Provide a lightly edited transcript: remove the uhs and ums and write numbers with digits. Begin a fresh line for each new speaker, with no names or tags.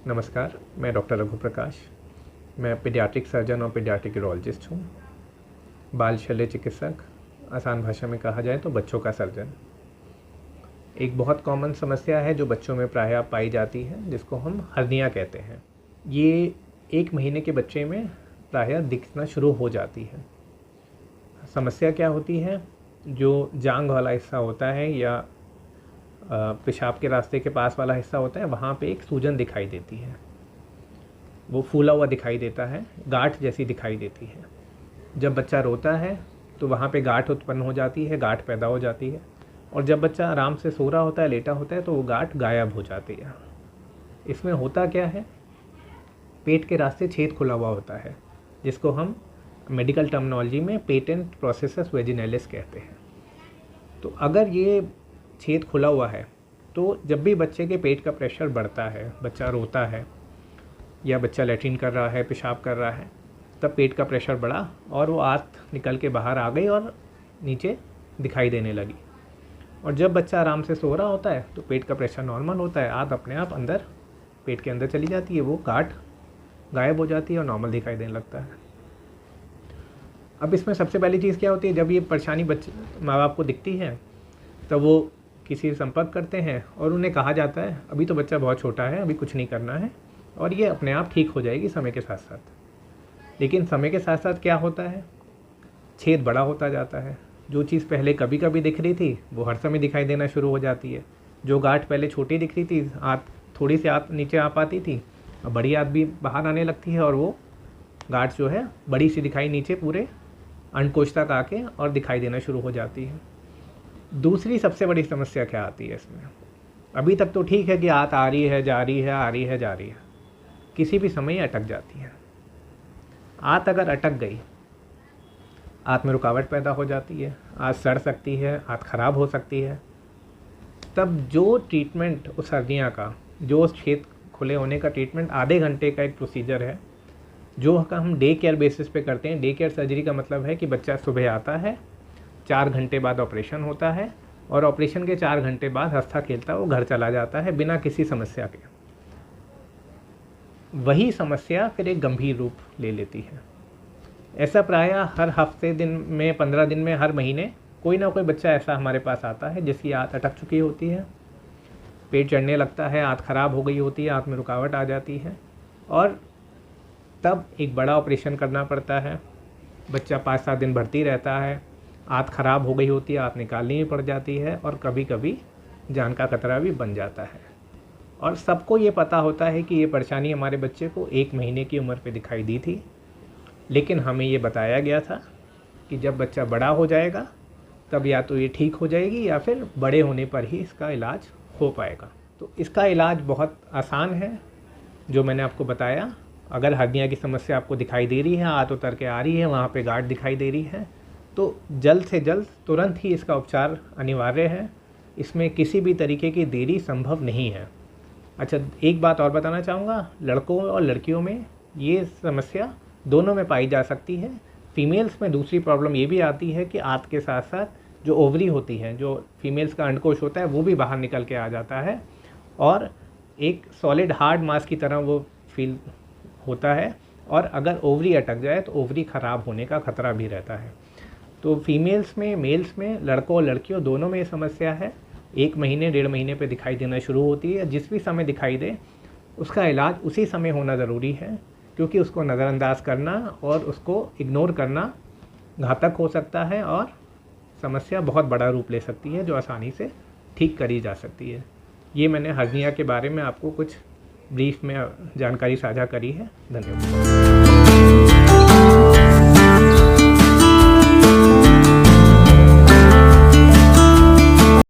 नमस्कार, मैं डॉक्टर रघु प्रकाश। मैं पीडियाट्रिक सर्जन और पीडियाट्रिक यूरोलॉजिस्ट हूँ। बाल शल्य चिकित्सक, आसान भाषा में कहा जाए तो बच्चों का सर्जन। एक बहुत कॉमन समस्या है जो बच्चों में प्रायः पाई जाती है, जिसको हम हर्निया कहते हैं। ये 1 महीने के बच्चे में प्रायः दिखना शुरू हो जाती है। समस्या क्या होती है? जो जांघ वाला हिस्सा होता है या पेशाब के रास्ते के पास वाला हिस्सा होता है, वहाँ पे एक सूजन दिखाई देती है। वो फूला हुआ दिखाई देता है, गांठ जैसी दिखाई देती है। जब बच्चा रोता है तो वहाँ पे गांठ उत्पन्न हो जाती है, गांठ पैदा हो जाती है। और जब बच्चा आराम से सो रहा होता है, लेटा होता है, तो वो गांठ गायब हो जाती है। इसमें होता क्या है? पेट के रास्ते छेद खुला हुआ होता है, जिसको हम मेडिकल टर्मिनोलॉजी में पेटेंट प्रोसेसस वेजिनैलिस कहते हैं। तो अगर ये छेद खुला हुआ है तो जब भी बच्चे के पेट का प्रेशर बढ़ता है, बच्चा रोता है या बच्चा लैट्रिन कर रहा है, पेशाब कर रहा है, तब पेट का प्रेशर बढ़ा और वो आंत निकल के बाहर आ गई और नीचे दिखाई देने लगी। और जब बच्चा आराम से सो रहा होता है तो पेट का प्रेशर नॉर्मल होता है, आंत अपने आप अंदर पेट के अंदर चली जाती है, वो गांठ गायब हो जाती है और नॉर्मल दिखाई देने लगता है। अब इसमें सबसे पहली चीज़ क्या होती है? जब ये परेशानी बच्चे माँ बाप को दिखती है तब वो किसी से संपर्क करते हैं और उन्हें कहा जाता है अभी तो बच्चा बहुत छोटा है, अभी कुछ नहीं करना है और ये अपने आप ठीक हो जाएगी समय के साथ साथ। लेकिन समय के साथ साथ क्या होता है? छेद बड़ा होता जाता है। जो चीज़ पहले कभी कभी दिख रही थी वो हर समय दिखाई देना शुरू हो जाती है। जो गांठ पहले छोटी दिख रही थी, आँत थोड़ी सी आँत नीचे आ पाती थी, अब बड़ी आँत भी बाहर आने लगती है और वो गांठ जो है बड़ी सी दिखाई नीचे पूरे अंडकोश तक आके और दिखाई देना शुरू हो जाती है। दूसरी सबसे बड़ी समस्या क्या आती है इसमें? अभी तक तो ठीक है कि आंत आ रही है, जा रही है, आ रही है, जा रही है, किसी भी समय अटक जाती है। आंत अगर अटक गई, आंत में रुकावट पैदा हो जाती है, आंत सड़ सकती है, आंत खराब हो सकती है। तब जो ट्रीटमेंट उस हर्निया का, जो उस छेद खुले होने का ट्रीटमेंट आधे घंटे का एक प्रोसीजर है, जो हम डे केयर बेसिस पे करते हैं। डे केयर सर्जरी का मतलब है कि बच्चा सुबह आता है, 4 घंटे बाद ऑपरेशन होता है और ऑपरेशन के 4 घंटे बाद हंसता खेलता वो घर चला जाता है बिना किसी समस्या के। वही समस्या फिर एक गंभीर रूप ले लेती है। ऐसा प्रायः हर हफ्ते दिन में, 15 दिन में, हर महीने कोई ना कोई बच्चा ऐसा हमारे पास आता है जिसकी आंत अटक चुकी होती है, पेट चढ़ने लगता है, आंत खराब हो गई होती है, आंत में रुकावट आ जाती है और तब एक बड़ा ऑपरेशन करना पड़ता है। बच्चा 5-7 दिन भर्ती रहता है, आंत खराब हो गई होती है, आंत निकालनी ही पड़ जाती है और कभी कभी जान का खतरा भी बन जाता है। और सबको ये पता होता है कि ये परेशानी हमारे बच्चे को 1 महीने की उम्र पे दिखाई दी थी, लेकिन हमें ये बताया गया था कि जब बच्चा बड़ा हो जाएगा तब या तो ये ठीक हो जाएगी या फिर बड़े होने पर ही इसका इलाज हो पाएगा। तो इसका इलाज बहुत आसान है, जो मैंने आपको बताया। अगर हर्निया की समस्या आपको दिखाई दे रही है, आंत उतर के आ रही है, वहाँ पे गांठ दिखाई दे रही है, तो जल्द से जल्द तुरंत ही इसका उपचार अनिवार्य है। इसमें किसी भी तरीके की देरी संभव नहीं है। अच्छा, एक बात और बताना चाहूँगा, लड़कों और लड़कियों में ये समस्या दोनों में पाई जा सकती है। फीमेल्स में दूसरी प्रॉब्लम ये भी आती है कि आंत के साथ साथ जो ओवरी होती है, जो फीमेल्स का अंडकोश होता है, वो भी बाहर निकल के आ जाता है और एक सॉलिड हार्ड मास की तरह वो फील होता है और अगर ओवरी अटक जाए तो ओवरी ख़राब होने का खतरा भी रहता है। तो फीमेल्स में, मेल्स में, लड़कों और लड़कियों दोनों में ये समस्या है। 1 महीने 1.5 महीने पे दिखाई देना शुरू होती है। जिस भी समय दिखाई दे उसका इलाज उसी समय होना ज़रूरी है, क्योंकि उसको नज़रअंदाज करना और उसको इग्नोर करना घातक हो सकता है और समस्या बहुत बड़ा रूप ले सकती है, जो आसानी से ठीक करी जा सकती है। ये मैंने हर्निया के बारे में आपको कुछ ब्रीफ में जानकारी साझा करी है। धन्यवाद।